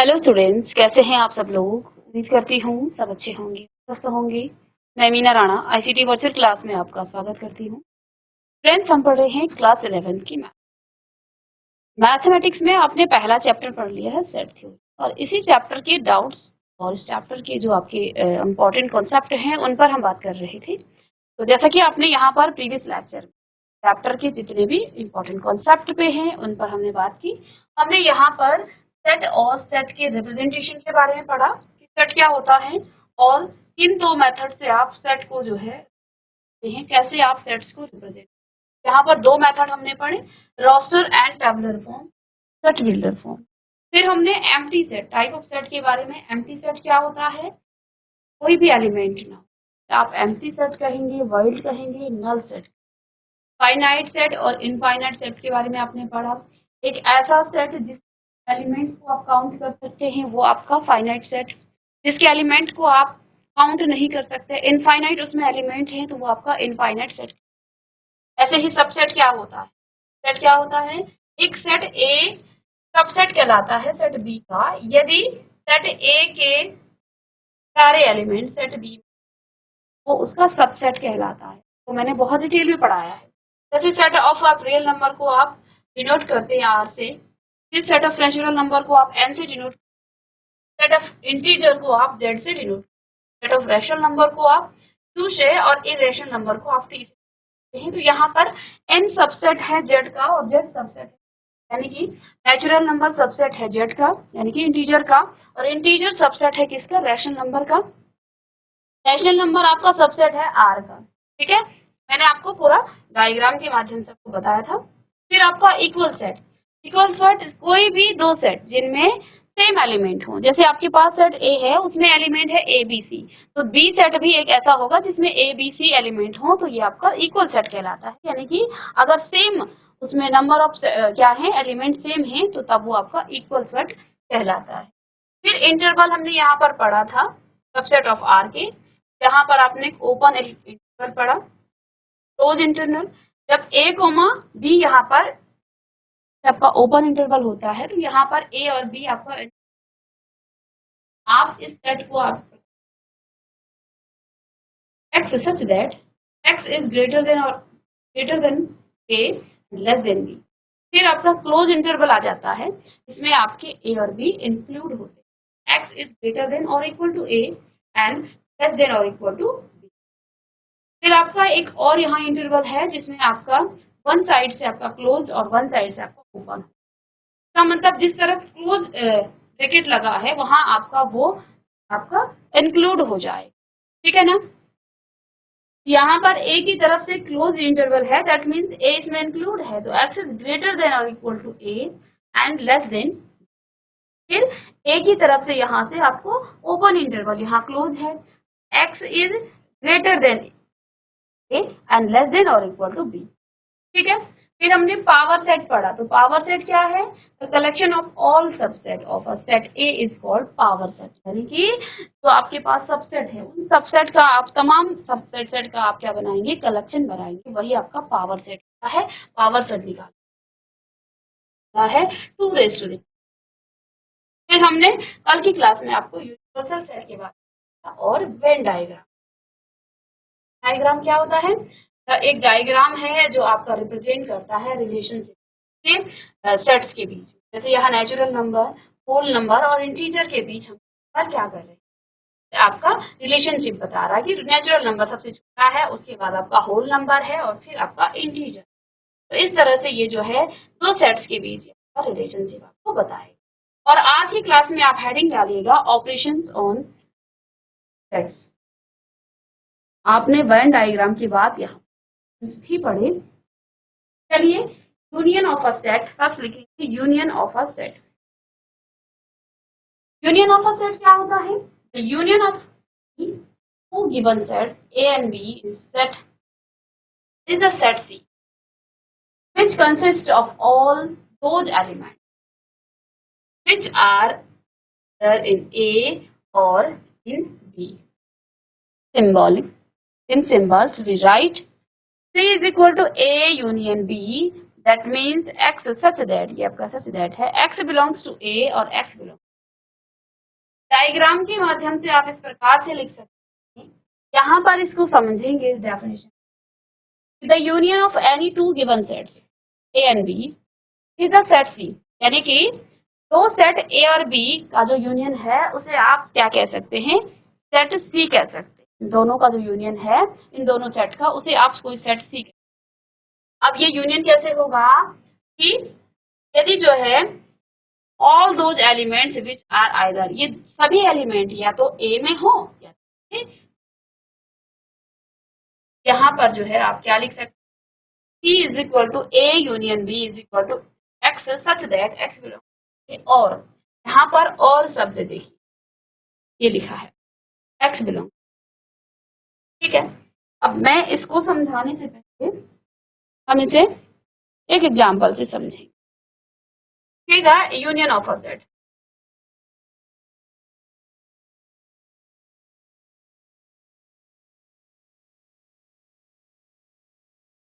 Hello students, कैसे हैं आप सब लोग। उम्मीद करती हूँ सब अच्छे होंगे, स्वस्थ होंगे। मैं Meena Rana ICT virtual class में आपका स्वागत करती हूँ। फ्रेंड्स, हम पढ़ रहे हैं क्लास 11 की मैथमेटिक्स में। आपने पहला चैप्टर पढ़ लिया है सेट थ्योरी, और इसी चैप्टर के डाउट्स और इस चैप्टर के जो आपके इम्पोर्टेंट कॉन्सेप्ट हैं उन पर हम बात कर रहे थे। तो जैसा कि आपने यहाँ पर प्रीवियस लेक्चर चैप्टर के जितने भी इम्पोर्टेंट कॉन्सेप्ट पे हैं उन पर हमने बात की। हमने यहाँ पर सेट और सेट के रिप्रेजेंटेशन के बारे में पढ़ा कि सेट क्या होता है और किन दो मेथड से आप सेट को जो है कैसे आप सेट्स को रिप्रेजेंट। यहाँ पर दो मेथड हमने पढ़े, roster and tabular form, set builder form. फिर हमने empty set, type of set के बारे में। एम्प्टी सेट क्या होता है, कोई भी एलिमेंट ना, आप एम्प्टी सेट कहेंगे, वॉइड कहेंगे, नल सेट। फाइनाइट सेट और इनफाइनाइट सेट के बारे में आपने पढ़ा। एक ऐसा सेट जिस एलिमेंट को आप काउंट कर सकते हैं वो आपका फाइनाइट सेट, जिसके एलिमेंट को आप काउंट नहीं कर सकते, इनफाइनाइट उसमें एलिमेंट हैं तो वो आपका इनफाइनाइट सेट। ऐसे ही सबसेट क्या होता है, सेट क्या होता है, एक सेट ए सबसेट कहलाता है सेट बी का यदि सेट ए के सारे एलिमेंट सेट बी, वो उसका सबसेट कहलाता है। तो मैंने बहुत डिटेल में पढ़ाया है। जैसे सेट ऑफ आप रियल नंबर को आप डिनोट करते हैं आर से, फिर सेट ऑफ नेचुरल नंबर को आप एन से डिनोट, सेट ऑफ इंटीजर को आप जेड से denote, set of rational number को आप क्यू से और इरेशनल नंबर को आप टी से। तो यहाँ पर एन सबसेट है जेड का और जेड सबसेट है, यानी कि नेचुरल नंबर सबसेट है जेड का यानी कि इंटीजर का, और इंटीजर सबसेट है किसका, रैशनल नंबर का। रैशनल नंबर आपका सबसेट है आर का। ठीक है, मैंने आपको पूरा डायग्राम के माध्यम से आपको बताया था। फिर आपका इक्वल सेट, इक्वल सेट कोई भी दो सेट जिनमें सेम एलिमेंट हो। जैसे आपके पास सेट ए है, उसमें एलिमेंट है ए बी सी, तो बी सेट भी एक ऐसा होगा जिसमें ए बी सी एलिमेंट हो, तो ये आपका इक्वल सेट कहलाता है। यानी कि अगर सेम उसमें नंबर ऑफ क्या है, एलिमेंट सेम है, तो तब वो आपका इक्वल सेट कहलाता है। फिर इंटरवल हमने यहाँ पर पढ़ा था सबसेट ऑफ आर के, जहां पर आपने ओपन इंटरवल पढ़ा, क्लोज इंटरवल। जब ए कोमा बी यहाँ पर आपका ओपन इंटरवल होता है, तो यहाँ पर ए और बी आपका, आप इस सेट को आप x such that x is greater than और ग्रेटर देन ए लेस देन बी। फिर आपका क्लोज इंटरवल आ जाता है, इसमें आपके ए और बी इंक्लूड होते हैं। एक्स इज ग्रेटर देन और equal to A and less than और इक्वल टू। फिर आपका एक और यहाँ इंटरवल है जिसमें आपका वन साइड से आपका क्लोज और वन साइड से आपका ओपन, इसका मतलब जिस तरफ क्लोज ब्रैकेट लगा है वहां आपका वो आपका इंक्लूड हो जाए। ठीक है ना, यहाँ पर ए की तरफ से क्लोज इंटरवल है, दैट मीन्स ए इसमें इंक्लूड है, तो एक्स इज ग्रेटर देन और equal to A and less than. फिर ए की तरफ से यहाँ से आपको ओपन इंटरवल, यहाँ क्लोज है, x is greater than A and less than और इक्वल टू बी। ठीक है, फिर हमने पावर सेट पढ़ा। तो पावर सेट क्या है, the collection of all subset of a set A is called power set. यानी कि जो आपके पास सबसेट है उन सबसेट का आप तमाम सबसेट सेट का आप क्या बनाएंगे, कलेक्शन बनाएंगे, वही आपका पावर सेट होता है। पावर सेट निकालना है 2 रेज़ टू द। फिर हमने कल की क्लास में आपको यूनिवर्सल सेट के बारे में और वेन डायग्राम। डायग्राम क्या होता है, एक डायग्राम है जो आपका रिप्रेजेंट करता है रिलेशनशिप के सेट्स के बीच। जैसे यहाँ नेचुरल नंबर, होल नंबर और इंटीजर के बीच हम क्या कर रहे हैं, आपका रिलेशनशिप बता रहा है कि नेचुरल नंबर सबसे छोटा है, उसके बाद आपका होल नंबर है और फिर आपका इंटीजर। तो इस तरह से ये जो है दो सेट्स के बीच का रिलेशनशिप आपको बताएगा। और आज की क्लास में आप हेडिंग डालिएगा ऑपरेशंस ऑन सेट्स। आपने वेन डायग्राम की बात यहाँ भी पढ़े। चलिए, union of a set first लिखेंगे, union of a set. Union of a set क्या होता है, the union of two given sets A and B is a set C which consists of all those elements which are there in A or in B. Symbolic, in symbols we write C is equal to A union B, that means X such that, ये आपका such that है, X belongs to A और X belongs diagram के माध्यम से आप इस प्रकार से लिख सकते हैं, यहाँ पर इसको समझेंगे इस definition. The union of any two given sets A and B is the set C, यानी कि दो सेट ए और बी का जो यूनियन है उसे आप क्या कह सकते हैं, सेट सी कह सकते हैं। दोनों का जो यूनियन है इन दोनों सेट का, उसे आप कोई सेट सी। अब ये यूनियन कैसे होगा कि यदि जो है all those elements which are either, ये सभी एलिमेंट या तो ए में हो या यहाँ पर जो है आप क्या लिख सकते हैं, C is equal to A union B is equal to x such that x belong, और यहाँ पर और शब्द देखिए ये लिखा है एक्स बिलोंग। ठीक है, अब मैं इसको समझाने से पहले हम इसे एक एग्जाम्पल से समझेंगे। Union of a set,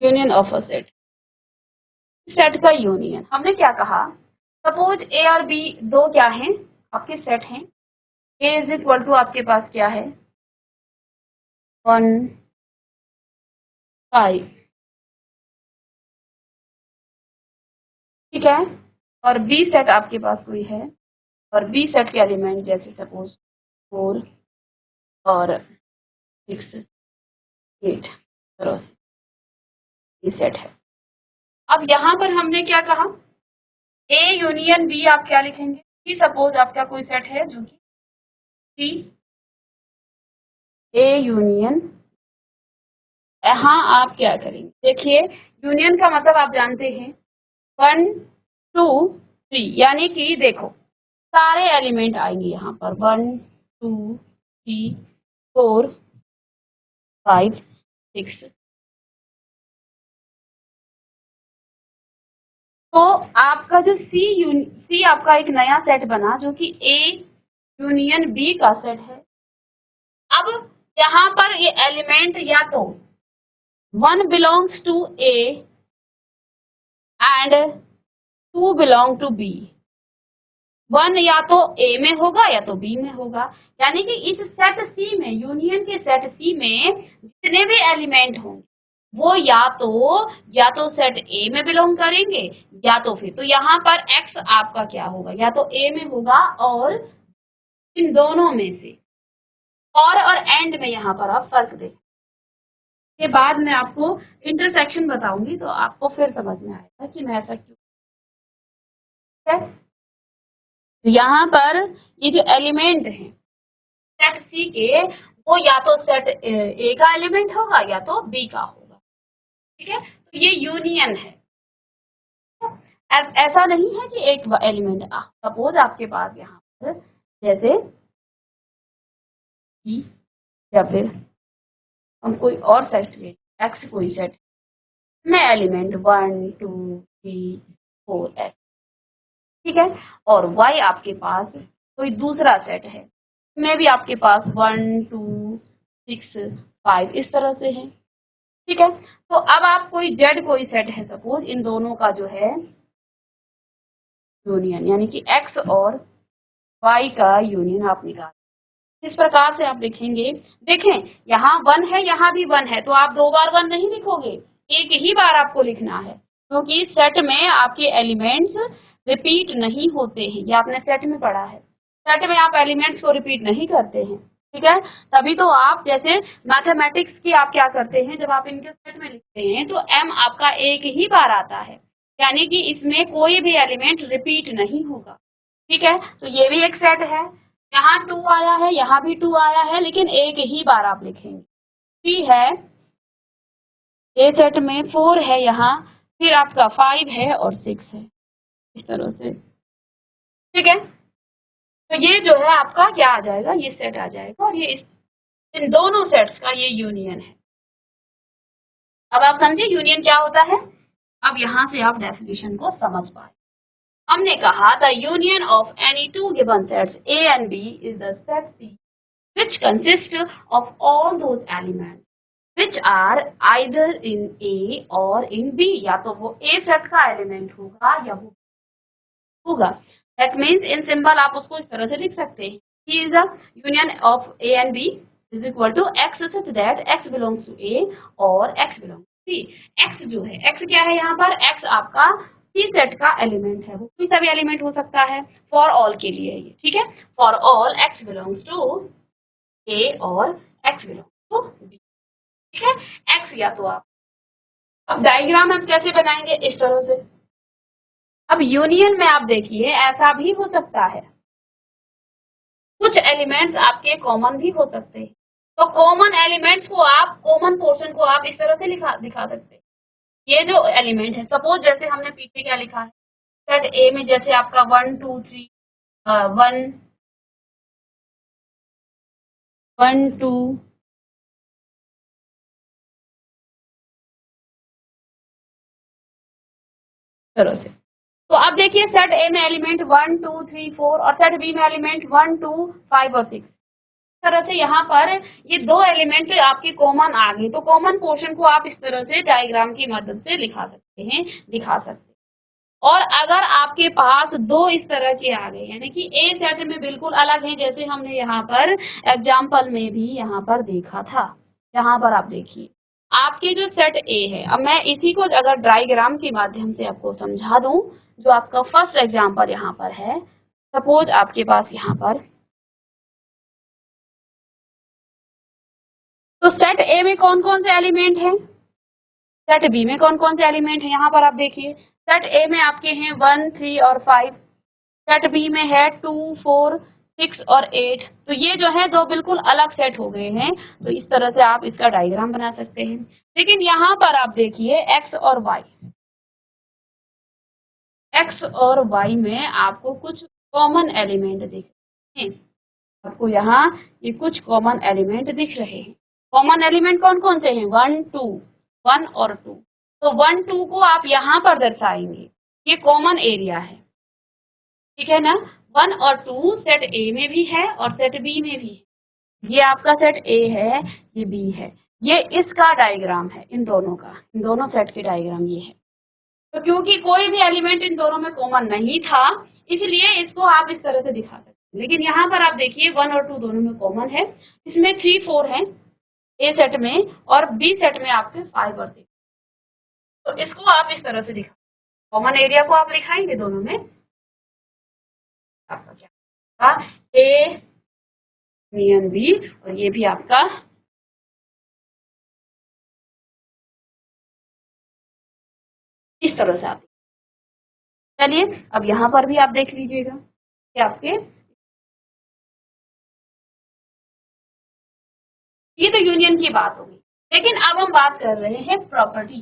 union of a set, set का यूनियन हमने क्या कहा, सपोज ए और बी दो क्या हैं आपके सेट हैं। ए इज इक्वल टू आपके पास क्या है 1 5, ठीक है, और बी सेट आपके पास कोई है, और बी सेट के एलिमेंट जैसे सपोज 4 और 6 8 बी सेट है। अब यहाँ पर हमने क्या कहा, ए यूनियन बी आप क्या लिखेंगे, कि सपोज आपका कोई सेट है जो कि सी ए यूनियन, यहाँ आप क्या करेंगे, देखिए यूनियन का मतलब आप जानते हैं 1 2 3, यानी कि देखो सारे एलिमेंट आएंगे यहाँ पर 1 2 3 4 5 6। तो आपका जो सी आपका एक नया सेट बना जो कि ए यूनियन बी का सेट है। अब यहाँ पर ये एलिमेंट या तो 1 belongs to A and 2 belong to B, 1 या तो ए में होगा या तो बी में होगा, यानी कि इस सेट सी में, यूनियन के सेट सी में जितने भी एलिमेंट होंगे वो या तो सेट ए में बिलोंग करेंगे या तो फिर, तो यहाँ पर एक्स आपका क्या होगा, या तो ए में होगा और इन दोनों में से, और एंड में यहाँ पर आप फर्क देखें। के बाद मैं आपको इंटरसेक्शन बताऊंगी तो आपको फिर समझ में आएगा कि मैं ऐसा क्यों है। यहाँ पर ये जो एलिमेंट है सेट सी के, वो या तो सेट ए का एलिमेंट होगा या तो बी का होगा। ठीक है, तो ये यूनियन है। ऐसा नहीं है कि एक एलिमेंट, सपोज आपके पास यहाँ पर जैसे या फिर हम कोई और सेट ले, एक्स कोई सेट में एलिमेंट 1 2 3 4 एक्स, ठीक है, और y आपके पास कोई दूसरा सेट है, में भी आपके पास 1 2 6 5 इस तरह से है। ठीक है, तो अब आप कोई z कोई सेट है, सपोज इन दोनों का जो है यूनियन, यानी कि x और y का यूनियन आप निकाल, इस प्रकार से आप लिखेंगे। देखें यहाँ 1 है, यहाँ भी 1 है, तो आप 2 बार 1 नहीं लिखोगे, एक ही बार आपको लिखना है, क्योंकि सेट में आपके एलिमेंट्स रिपीट नहीं होते हैं, ये आपने सेट में पढ़ा है, सेट में आप एलिमेंट्स को रिपीट नहीं करते हैं। ठीक है, तभी तो आप जैसे मैथमेटिक्स की आप क्या करते हैं, जब आप इनके सेट में लिखते हैं तो m आपका एक ही बार आता है, यानी कि इसमें कोई भी एलिमेंट रिपीट नहीं होगा। ठीक है, तो ये भी एक सेट है, यहाँ 2 आया है, यहाँ भी 2 आया है, लेकिन एक ही बार आप लिखेंगे। 3 है ए सेट में, 4 है यहाँ, फिर आपका 5 है और 6 है, इस तरह से। ठीक है, तो ये जो है आपका क्या आ जाएगा, ये सेट आ जाएगा, और ये इन दोनों सेट्स का ये यूनियन है। अब आप समझे यूनियन क्या होता है। अब यहाँ से आप डेफिनेशन को समझ पाए। हमने कहा the union of any two given sets A and B is the set C which consists of all those elements which are either in A or in B, या तो वो A सेट का element होगा या वो होगा। That means in symbol आप उसको इस तरह से लिख सकते हैं, C is the union of A and B is equal to X such that X belongs to A और X belongs to B। X जो है, X क्या है यहाँ पर? X आपका C सेट का एलिमेंट है, वो कोई सा भी एलिमेंट हो सकता है, फॉर ऑल के लिए ये, ठीक है। For all X belongs to A और X belongs to B, ठीक है। X या तो आप, अब डायग्राम हम कैसे बनाएंगे? इस तरह से। अब यूनियन में आप देखिए ऐसा भी हो सकता है, कुछ एलिमेंट्स आपके कॉमन भी हो सकते हैं, तो कॉमन एलिमेंट्स को आप, कॉमन पोर्शन को आप इस तरह से दिखा सकते हैं। ये जो एलिमेंट है, सपोज जैसे हमने पीछे क्या लिखा है, सेट ए में जैसे आपका 1 2 3 1 1 2 तरह से। तो अब देखिए सेट ए में एलिमेंट 1 2 3 4 और सेट बी में एलिमेंट 1 2 5 और 6। तरह से यहाँ पर ये दो एलिमेंट आपके कॉमन आ गए, तो कॉमन पोर्शन को आप इस तरह से डायग्राम की मदद से लिखा सकते हैं, दिखा सकते हैं। और अगर आपके पास दो इस तरह के आ गए, यानी कि ए सेट में बिल्कुल अलग है, जैसे हमने यहाँ पर एग्जाम्पल में भी यहाँ पर देखा था। यहाँ पर आप देखिए आपके जो सेट ए है, अब मैं इसी को अगर डायग्राम के माध्यम से आपको समझा दूं, जो आपका फर्स्ट एग्जाम्पल यहाँ पर है, सपोज आपके पास यहाँ पर, तो सेट ए में कौन कौन से एलिमेंट हैं, सेट बी में कौन कौन से एलिमेंट हैं, यहाँ पर आप देखिए सेट ए में आपके हैं 1 3 और 5, सेट बी में है 2 4 6 और 8। तो ये जो है दो बिल्कुल अलग सेट हो गए हैं, तो इस तरह से आप इसका डायग्राम बना सकते हैं। लेकिन यहाँ पर आप देखिए x और y में आपको कुछ कॉमन एलिमेंट दिख रहे हैं, आपको यहाँ ये कुछ कॉमन एलिमेंट दिख रहे हैं। कॉमन एलिमेंट कौन कौन से हैं? 1 2 1 और 2। तो 1 2 को आप यहाँ पर दर्शाएंगे, ये कॉमन एरिया है, ठीक है ना। 1 और 2 सेट ए में भी है और सेट बी में भी है। ये आपका सेट ए है, ये बी है, ये इसका डायग्राम है, इन दोनों का, इन दोनों सेट की डायग्राम ये है। तो क्योंकि कोई भी एलिमेंट इन दोनों में कॉमन नहीं था, इसलिए इसको आप इस तरह से दिखा सकते हैं। लेकिन यहाँ पर आप देखिए 1 और 2 दोनों में कॉमन है, इसमें 3 4 है ए सेट में और बी सेट में आपके 5 और 6। तो इसको आप इस तरह से दिखा, कॉमन एरिया को आप दिखाएंगे दोनों में, आपका क्या ए यूनियन बी, और ये भी आपका इस तरह से आप, चलिए अब यहाँ पर भी आप देख लीजिएगा कि आपके, ये तो यूनियन की बात होगी। लेकिन अब हम बात कर रहे हैं प्रॉपर्टी,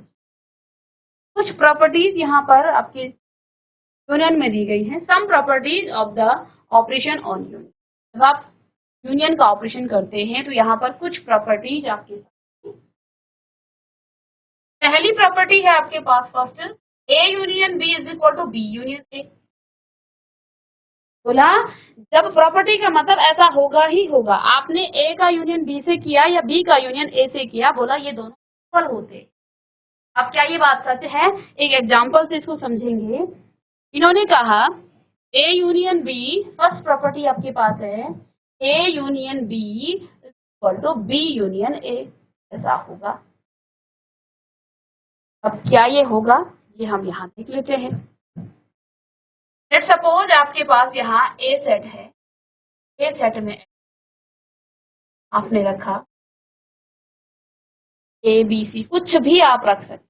कुछ प्रॉपर्टीज यहाँ पर आपके यूनियन में दी गई हैं। Some properties of the operation on union, जब आप यूनियन का ऑपरेशन करते हैं तो यहाँ पर कुछ प्रॉपर्टीज आपके साथ। पहली प्रॉपर्टी है आपके पास first, A union B is equal to B union A. बोला जब प्रॉपर्टी का मतलब ऐसा होगा ही होगा, आपने ए का यूनियन बी से किया या बी का यूनियन ए से किया, बोला ये दोनों इक्वल होते। अब क्या ये बात सच है? एक एग्जांपल से इसको समझेंगे। इन्होंने कहा A union B, first property आपके पास है A union B equal to B union A, ऐसा होगा। अब क्या ये होगा, ये हम यहाँ देख लेते हैं। लेट सपोज आपके पास यहाँ ए सेट है, ए सेट में आपने रखा ए बी सी, कुछ भी आप रख सकते।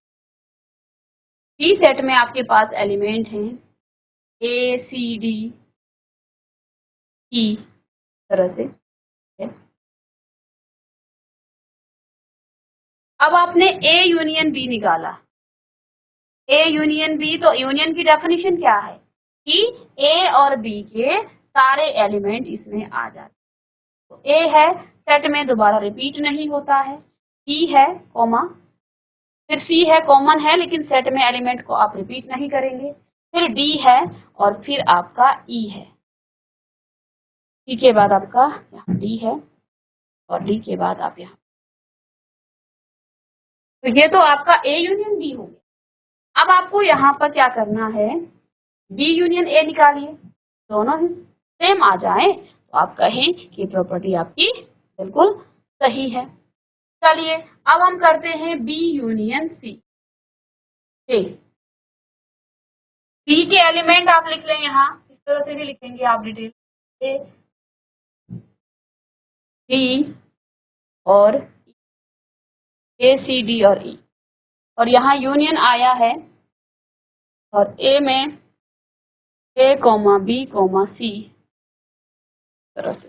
बी सेट में आपके पास एलिमेंट हैं ए सी डी ई, तरह से। अब आपने ए यूनियन बी निकाला, ए यूनियन बी, तो यूनियन की डेफिनेशन क्या है कि ए और बी के सारे एलिमेंट इसमें आ जाते। तो ए है, सेट में दोबारा रिपीट नहीं होता है, बी है कॉमा, फिर सी है, कॉमन है लेकिन सेट में एलिमेंट को आप रिपीट नहीं करेंगे, फिर डी है और फिर आपका ई है। ई के बाद आपका यहाँ डी है और डी के बाद आप यहाँ, तो ये तो आपका ए यूनियन बी हो गया। अब आपको यहाँ पर क्या करना है, बी यूनियन ए निकालिए, दोनों ही सेम आ जाए तो आप कहें कि प्रॉपर्टी आपकी बिल्कुल सही है। चलिए अब हम करते हैं बी यूनियन सी। बी के एलिमेंट आप लिख लें, यहाँ इस तरह से भी लिखेंगे आप डिटेल, ए बी और ए सी डी और ई, और यहाँ यूनियन आया है और ए में ए कोमा बी कोमा सी तरह से।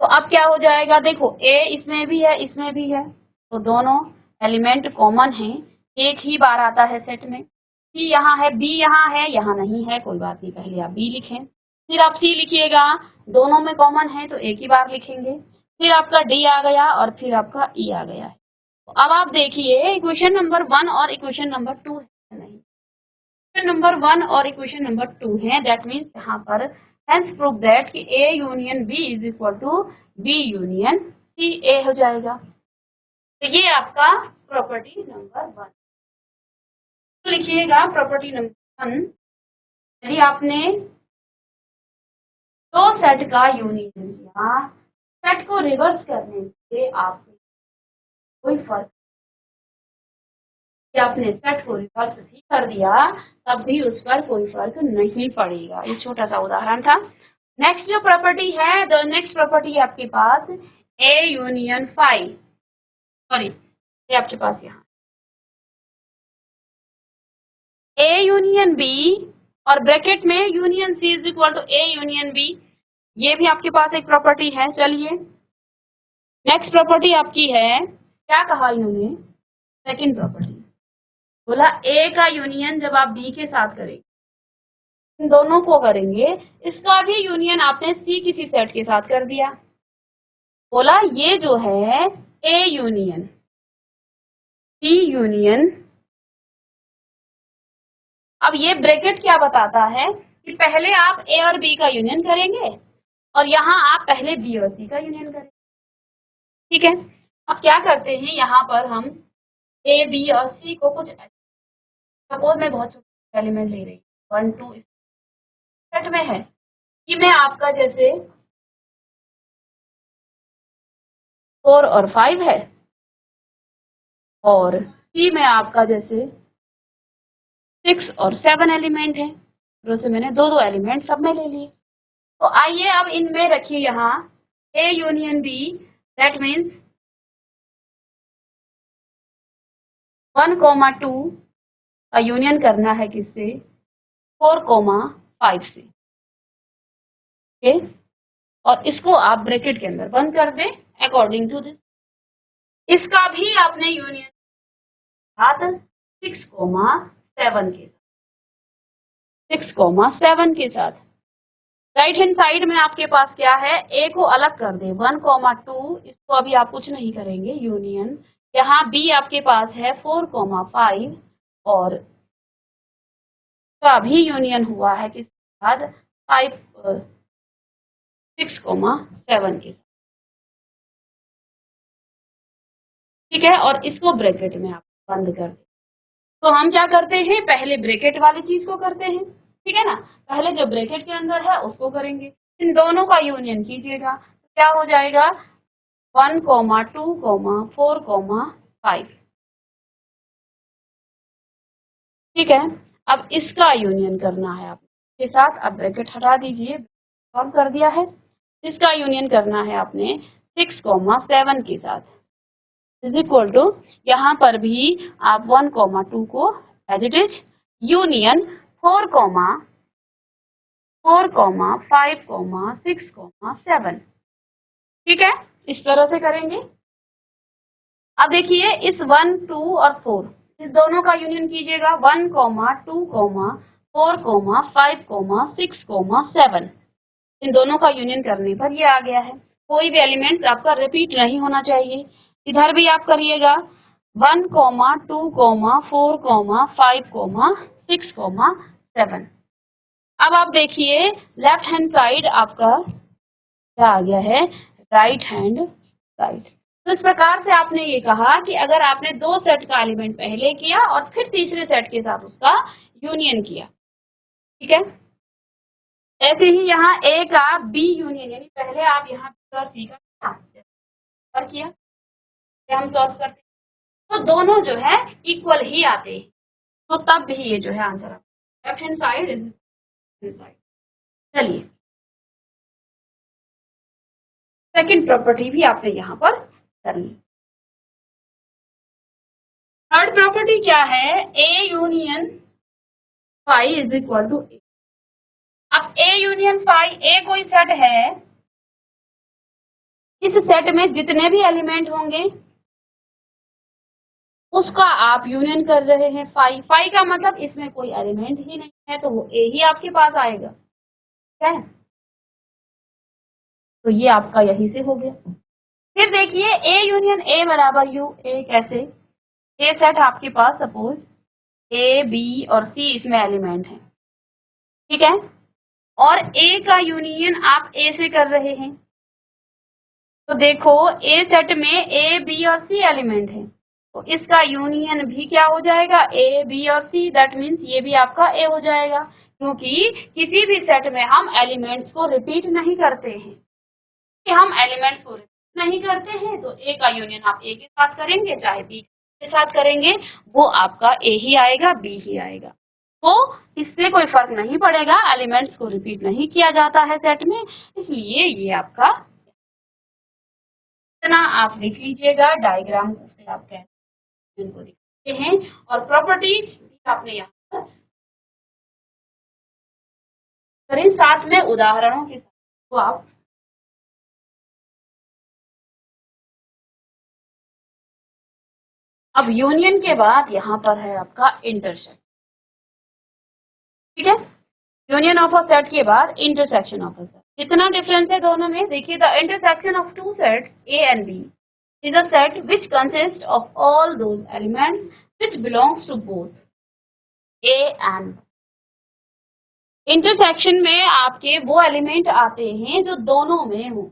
तो अब क्या हो जाएगा, देखो ए इसमें भी है इसमें भी है, तो दोनों एलिमेंट कॉमन हैं, एक ही बार आता है सेट में। सी यहाँ है, बी यहाँ है, यहाँ नहीं है, कोई बात नहीं, पहले आप बी लिखें, फिर आप सी लिखिएगा, दोनों में कॉमन है तो एक ही बार लिखेंगे, फिर आपका डी आ गया और फिर आपका ई आ गया है। तो अब आप देखिए इक्वेशन नंबर 1 और इक्वेशन नंबर 2 है नहीं, इक्वेशन नंबर 1 और इक्वेशन नंबर 2 है, दैट मीन्स यहाँ पर हेंस प्रूव दैट कि A union B is equal to B union C, A हो जाएगा। तो ये आपका प्रॉपर्टी नंबर 1। तो लिखिएगा प्रॉपर्टी नंबर 1, यदि आपने दो सेट का यूनियन किया, सेट को रिवर्स करने से आपको कोई फर्क, आपने सेट को रिवर्स भी कर दिया तब भी उस पर कोई फर्क नहीं पड़ेगा। ये छोटा सा उदाहरण था। नेक्स्ट जो प्रॉपर्टी है, द नेक्स्ट प्रॉपर्टी है आपके पास ए यूनियन फाई, सॉरी ये आपके पास यहाँ ए यूनियन बी और ब्रैकेट में union C is equal to A union B, ये भी आपके पास एक प्रॉपर्टी है। चलिए नेक्स्ट प्रॉपर्टी आपकी है, क्या कहा इन्होंने, सेकंड प्रॉपर्टी बोला ए का यूनियन जब आप बी के साथ करेंगे, इन दोनों को करेंगे, इसका भी यूनियन आपने सी किसी सेट के साथ कर दिया, बोला ये जो है ए यूनियन सी यूनियन। अब ये ब्रैकेट क्या बताता है कि पहले आप ए और बी का यूनियन करेंगे और यहाँ आप पहले बी और सी का यूनियन करेंगे, ठीक है। अब क्या करते हैं, यहाँ पर हम ए बी और सी को कुछ, सपोज मैं बहुत छोटे एलिमेंट ले रही हूँ 1 2 सेट में है, कि मैं आपका जैसे 4 और 5 है और सी में आपका जैसे 6 और 7 एलिमेंट है, तो से मैंने दो एलिमेंट सब में ले लिए। तो आइए अब इनमें रखिए यहाँ A union B, that means 1 2 का यूनियन करना है किससे, 4 5 से, ओके। और इसको आप ब्रैकेट के अंदर बंद कर दें अकॉर्डिंग टू दिस। इसका भी आपने यूनियन साथ 6 7 के साथ, 6 7 के साथ। राइट हैंड साइड में आपके पास क्या है, ए को अलग कर दे 1 2, इसको अभी आप कुछ नहीं करेंगे यूनियन, यहाँ बी आपके पास है 4 5 और का भी यूनियन हुआ है किसके साथ, 6 7 के साथ, ठीक है। और इसको ब्रैकेट में आप बंद कर दें। तो हम क्या करते हैं, पहले ब्रैकेट वाली चीज को करते हैं, ठीक है ना, पहले जो ब्रैकेट के अंदर है उसको करेंगे, इन दोनों का यूनियन कीजिएगा, तो क्या हो जाएगा 1 2 4 5, ठीक है। अब इसका यूनियन करना है आपके साथ, अब ब्रैकेट हटा दीजिए, सॉल्व कर दिया है, इसका यूनियन करना है आपने 6 7 के साथ, इज इक्वल टू यहाँ पर भी आप 1 2 को एज इट इज यूनियन 4 5 6 7, ठीक है, इस तरह से करेंगे। अब देखिए इस 1 2 और 4 इस दोनों का यूनियन कीजिएगा, 1 2 4 5 6 7, इन दोनों का यूनियन करने पर ये आ गया है। कोई भी एलिमेंट आपका रिपीट नहीं होना चाहिए, इधर भी आप करिएगा 1 2 4 5 6 7। अब आप देखिए लेफ्ट हैंड साइड आपका क्या आ गया है, राइट हैंड साइड। तो इस प्रकार से आपने ये कहा कि अगर आपने दो सेट का एलिमेंट पहले किया और फिर तीसरे सेट के साथ उसका यूनियन किया, ठीक है। ऐसे ही यहाँ ए का बी यूनियन, यानी पहले आप यहाँ बी और सी का और किया, हम सॉल्व करते हैं तो दोनों जो है इक्वल ही आते हैं, तो तब भी ये जो है आंसर आता है left hand side is side. चलिए सेकंड प्रॉपर्टी भी आपने यहाँ पर कर ली। थर्ड प्रॉपर्टी क्या है, A union phi is equal to A. अब ए यूनियन फाई, ए कोई सेट है, इस सेट में जितने भी एलिमेंट होंगे उसका आप यूनियन कर रहे हैं फाई। फाई का मतलब इसमें कोई एलिमेंट ही नहीं है तो वो ए ही आपके पास आएगा, ठीक है। तो ये आपका यहीं से हो गया। फिर देखिए ए यूनियन ए बराबर यू, ए कैसे, ए सेट आपके पास सपोज ए बी और सी इसमें एलिमेंट है, ठीक है, और ए का यूनियन आप ए से कर रहे हैं, तो देखो ए सेट में ए बी और सी एलिमेंट है तो इसका यूनियन भी क्या हो जाएगा, ए बी और सी, दैट मीन्स ये भी आपका ए हो जाएगा, क्योंकि किसी भी सेट में हम एलिमेंट्स को रिपीट नहीं करते हैं, कि हम एलिमेंट्स को रिपीट नहीं करते हैं तो ए का यूनियन आप ए के साथ करेंगे चाहे बी के साथ करेंगे वो आपका ए ही आएगा बी ही आएगा, तो इससे कोई फर्क नहीं पड़ेगा, एलिमेंट्स को रिपीट नहीं किया जाता है सेट में, इसलिए ये आपका इतना आप लिख लीजिएगा, डायग्राम से आप कैसे इनको दिखाते हैं और प्रॉपर्टीज आपने यहाँ पर करें साथ में उदाहरणों के साथ, तो आप अब यूनियन के बाद यहाँ पर है आपका इंटरसेक्शन, ठीक है, यूनियन ऑफ अ सेट के बाद इंटरसेक्शन ऑफ अ सेट। कितना डिफरेंस है दोनों में, देखिए the intersection of two sets A and B is a set which consists of all those elements which belongs to both A and B. Intersection में आपके वो एलिमेंट आते हैं जो दोनों में हो,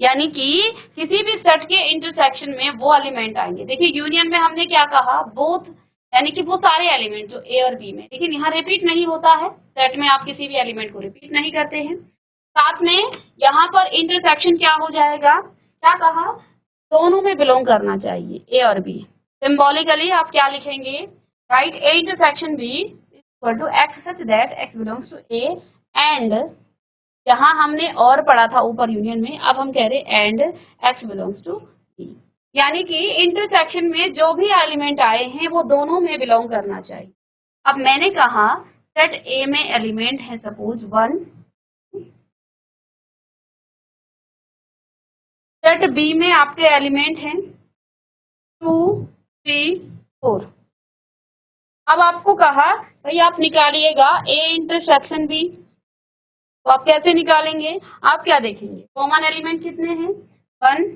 यानी कि किसी भी सेट के इंटरसेक्शन में वो एलिमेंट आएंगे। देखिए यूनियन में हमने क्या कहा, बोथ, यानी कि वो सारे एलिमेंट जो ए और बी में, लेकिन यहाँ रिपीट नहीं होता है, सेट में आप किसी भी एलिमेंट को रिपीट नहीं करते हैं। साथ में यहाँ पर इंटरसेक्शन क्या हो जाएगा, क्या कहा, दोनों में बिलोंग करना चाहिए ए और बी। सिंबॉलिकली आप क्या लिखेंगे, right A intersection B equal to x such that x belongs to A and, यहाँ हमने और पढ़ा था ऊपर यूनियन में, अब हम कह रहे and x belongs to B, यानी कि इंटरसेक्शन में जो भी एलिमेंट आए हैं वो दोनों में बिलोंग करना चाहिए। अब मैंने कहा सेट ए में एलिमेंट है सपोज 1, सेट बी में आपके एलिमेंट हैं 2, 3, 4। अब आपको कहा भाई आप निकालिएगा ए इंटरसेक्शन बी, तो आप कैसे निकालेंगे, आप क्या देखेंगे, कॉमन एलिमेंट कितने हैं 1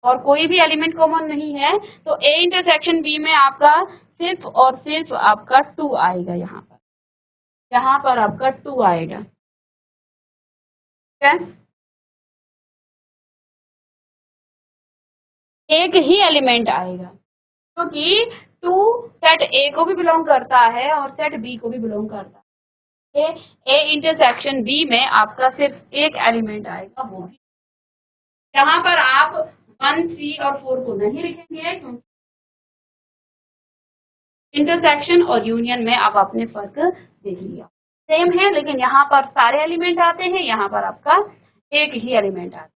और कोई भी एलिमेंट कॉमन नहीं है, तो ए इंटरसेक्शन बी में आपका सिर्फ और सिर्फ आपका 2 आएगा, यहाँ पर आपका 2 आएगा, ठीक है, एक ही एलिमेंट आएगा क्योंकि 2 सेट ए को भी बिलोंग करता है और सेट बी को भी बिलोंग करता है, ए इंटरसेक्शन बी में आपका सिर्फ एक एलिमेंट आएगा, वो भी यहाँ पर आप 1, 3 और 4 को नहीं लिखेंगे क्योंकि इंटरसेक्शन और यूनियन में आप आपने फर्क देख लिया, सेम है, लेकिन यहाँ पर सारे एलिमेंट आते हैं, यहाँ पर आपका एक ही एलिमेंट आता है।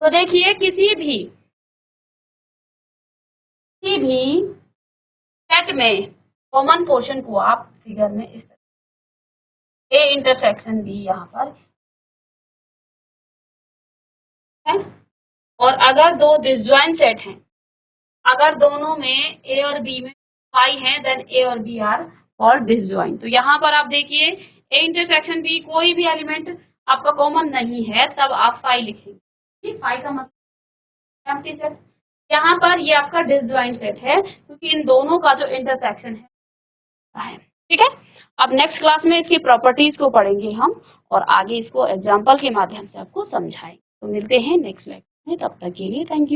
तो देखिए किसी भी सेट में कॉमन पोर्शन को आप फिगर में इस तरह ए इंटरसेक्शन बी यहाँ पर है, और अगर दो डिसजॉइंट सेट हैं, अगर दोनों में ए और बी में फाई है देन ए और बी आर कॉल्ड डिसजॉइंट। तो यहाँ पर आप देखिए ए इंटरसेक्शन बी कोई भी एलिमेंट आपका कॉमन नहीं है, तब आप फाई लिखेंगे, फाई का मतलब एम्प्टी सेट, यहाँ पर ये आपका डिसजॉइंट सेट है क्योंकि इन दोनों का जो इंटरसेक्शन है, ठीक है। अब नेक्स्ट क्लास में इसकी प्रॉपर्टीज को पढ़ेंगे हम और आगे इसको एग्जाम्पल के माध्यम से आपको समझाएंगे। तो मिलते हैं नेक्स्ट लेक्चर में, तब तक के लिए थैंक यू।